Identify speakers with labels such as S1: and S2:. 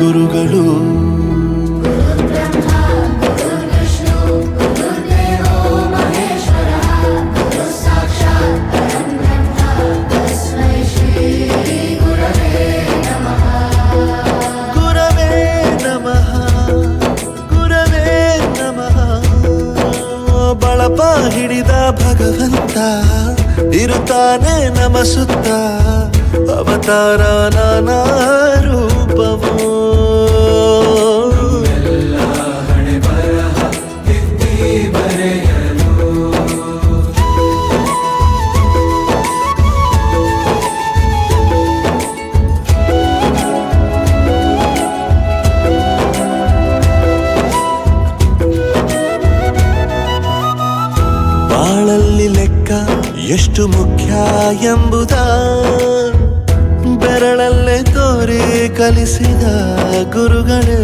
S1: ಗುರುಗಳು. ಬಳಪ ಹಿಡಿದ ಭಗವಂತ ಇರುತ್ತಾನೆ ನಮ ಸುತ್ತ, ಅವತಾರ ನಾನಾ ರೂಪವೋ. ಬಾಳಲ್ಲಿ ಲೆಕ್ಕ ಎಷ್ಟು ಮುಖ್ಯ ಎಂಬುದ ಬೆರಳಲ್ಲೇ ತೋರಿ ಕಲಿಸಿದ ಗುರುಗಳೇ.